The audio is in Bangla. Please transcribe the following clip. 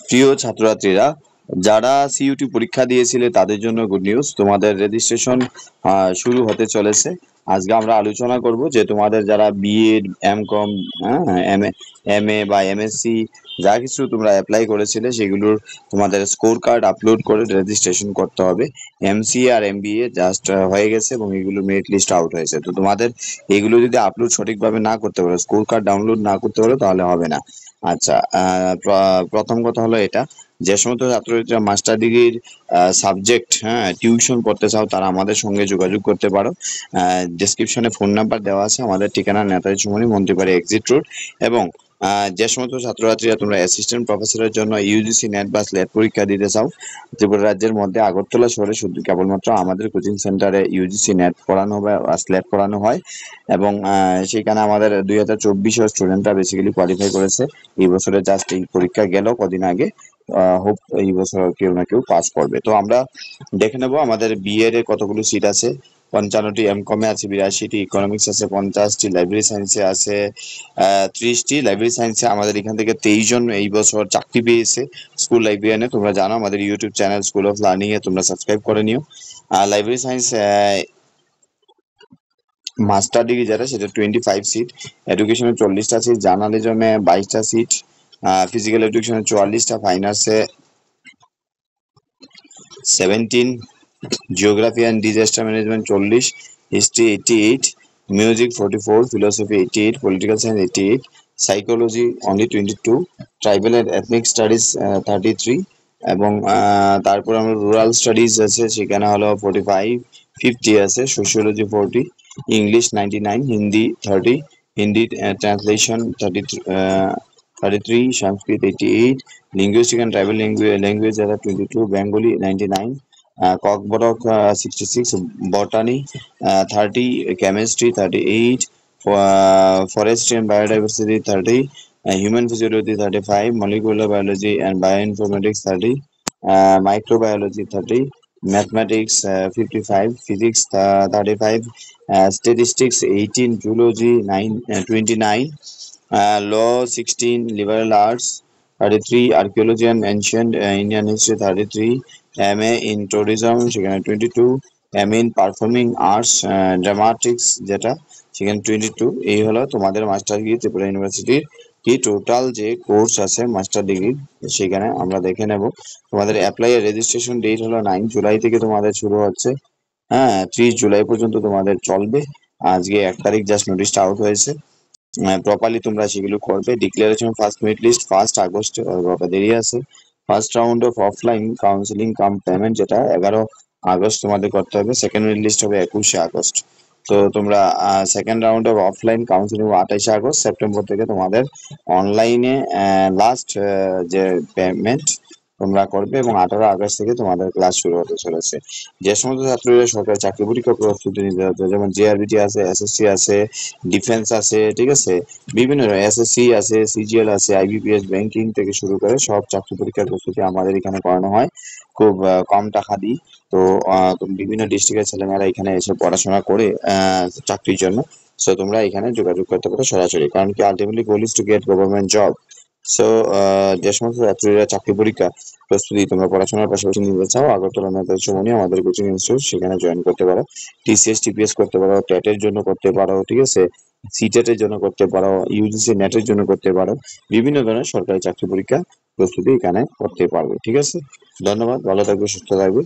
প্রিয় ছাত্রছাত্রীরা, যারা সিইউটি পরীক্ষা দিয়েছিলে তাদের জন্য গুড নিউজ, তোমাদের রেজিস্ট্রেশন শুরু হতে চলেছে। আজকে আমরা আলোচনা করব যে তোমাদের যারা বিএড, এমকম, এমএ বা এমএসসি যা কিছু তোমরা অ্যাপ্লাই করেছিলে সেগুলোর তোমাদের স্কোর কার্ড আপলোড করে রেজিস্ট্রেশন করতে হবে। এমসিএ আর এমবিএ জাস্ট হয়ে গেছে এবং এগুলো মেরিট লিস্ট আউট হয়েছে। তো তোমাদের এগুলো যদি আপলোড সঠিকভাবে না করতে পারো, স্কোর কার্ড ডাউনলোড না করতে পারো, তাহলে হবে না। আচ্ছা, প্রথম কথা হলো এটা, যে সমস্ত ছাত্রছাত্রীরা মাস্টার ডিগ্রির সাবজেক্ট টিউশন পড়তে চাও তারা আমাদের সঙ্গে যোগাযোগ করতে পারো। ডেসক্রিপশনে ফোন নাম্বার দেওয়া আছে, আমাদের ঠিকানা নেতাজি সুমনি মন্ত্রীবাড়ি এক্সিট রোড। এবং যে সমস্ত ছাত্রছাত্রীরা তোমরা অ্যাসিস্ট্যান্ট প্রফেসরের জন্য ইউজিসি নেট বা স্লেট পরীক্ষা দিতে চাও, ত্রিপুরা রাজ্যের মধ্যে আগরতলা শহরে শুধু কেবলমাত্র আমাদের কোচিং সেন্টারে ইউজিসি নেট পড়ানো বা স্লেট পড়ানো হয়। এবং সেখানে আমাদের 2024 স্টুডেন্টরা বেসিক্যালি কোয়ালিফাই করেছে। এই বছরে জাস্ট এই পরীক্ষা গেল কদিন আগে। হোপ এই বছর কেউ না কেউ পাস করবে। তো আমরা দেখে নেব আমাদের বিএড এর কতগুলো সিট আছে। 55টি, এমকমে আছে 82টি, ইকোনমিক্স আছে 50টি, লাইব্রেরি সায়েন্সে আছে 30টি। লাইব্রেরি সায়েন্সে আমাদের এখান থেকে 23 জন এই বছর চাকরি পেয়েছে স্কুল লাইব্রেরিয়ানে। তোমরা জানো আমাদের YouTube channel school of learning এ তোমরা সাবস্ক্রাইব করে নিও। লাইব্রেরি সায়েন্স মাস্টার ডিগ্রি যেটা, সেটা 25 সিট, এডুকেশনে 40টা সিট, জার্নালিজমে 22টা সিট, ফিজিক্যাল এডুকেশনে 44টা, ফাইন আর্টসে 17, geography and disaster management 40, history 88, music 44, philosophy 88, political science 88, psychology only 22, tribal and ethnic studies 33, এবং তারপর আমরা রুরাল স্টাডিজ আছে সেখানে হলো 45, 50 আছে, sociology 40, English 99, Hindi 30, Hindi translation 33, Sanskrit 88, linguistic and tribal language are 22, Bengali 99, Cockborough 66, botany 30, chemistry 38, forestry and biodiversity 30, human physiology 35, molecular biology and bioinformatics 30, microbiology 30, mathematics 55, physics 35, statistics 18, zoology 29, law 16, liberal arts 33, archaeology and ancient Indian history 33, MA in tourism সেখানে 22, MA in performing arts dramatics যেটা সেখানে 22। এই হলো তোমাদের মাস্টার ডিগ্রি ত্রিপুরা ইউনিভার্সিটির কি টোটাল যে কোর্স আছে মাস্টার ডিগ্রি, সেখানে আমরা দেখে নেব। তোমাদের অ্যাপ্লাই এর রেজিস্ট্রেশন ডেট হলো 9 জুলাই থেকে তোমাদের শুরু হচ্ছে। 30 জুলাই পর্যন্ত তোমাদের চলবে। আজকে 1 তারিখ জাস্ট নোটিশটা আউট হয়েছে। প্রপারলি তোমরা সেগুলো করবে। Declaration first merit list 1 August, দেরি আছে। First round of offline counselling cum payment যেটা 11 আগস্ট তোমাদের করতে হবে। সেকেন্ড মেরিট লিস্ট হবে 21 আগস্ট। তো তোমরা second round of offline counselling 28 August. September থেকে তোমাদের অনলাইনে লাস্ট যে পেমেন্ট তোমরা করবে এবং 18 আগস্ট থেকে তোমাদের ক্লাস শুরু হতে চলেছে। যে সমস্ত ছাত্রীরা সরকারি চাকরি পরীক্ষা প্রস্তুতি নিতে যাচ্ছে, যেমন জেআরবিটি আছে, এসএসসি আছে, ডিফেন্স আছে, ঠিক আছে, বিভিন্ন এসএসসি আছে, সিজিএল আছে, আইবিপিএস, ব্যাংকিং থেকে শুরু করে সব চাকরি পরীক্ষার প্রস্তুতি আমাদের এখানে করানো হয় খুব কম টাকা দিই। তো বিভিন্ন ডিস্ট্রিক্টের ছেলেমেয়েরা এখানে এসে পড়াশোনা করে চাকরির জন্য। সো তোমরা এখানে যোগাযোগ করতে পারো সরাসরি, কারণ কি ultimately goal is to get government job. So যে সমস্ত ছাত্রীরা চাকরি পরীক্ষা প্রস্তুতি তোমরা পড়াশোনার পাশাপাশি নিতে চাও, আগরতলা নেতাজি সুমনি আমাদের কোচিং ইনস্টিটিউট, সেখানে জয়েন করতে পারো। টিসিএস টিপিএস করতে পারো, টেটের জন্য করতে পারো, ঠিক আছে, সিটেটের জন্য করতে পারো, ইউজিসি নেটের জন্য করতে পারো, বিভিন্ন ধরনের সরকারি চাকরি পরীক্ষা প্রস্তুতি এখানে করতে পারবে। ঠিক আছে, ধন্যবাদ, ভালো থাকবে, সুস্থ থাকবে।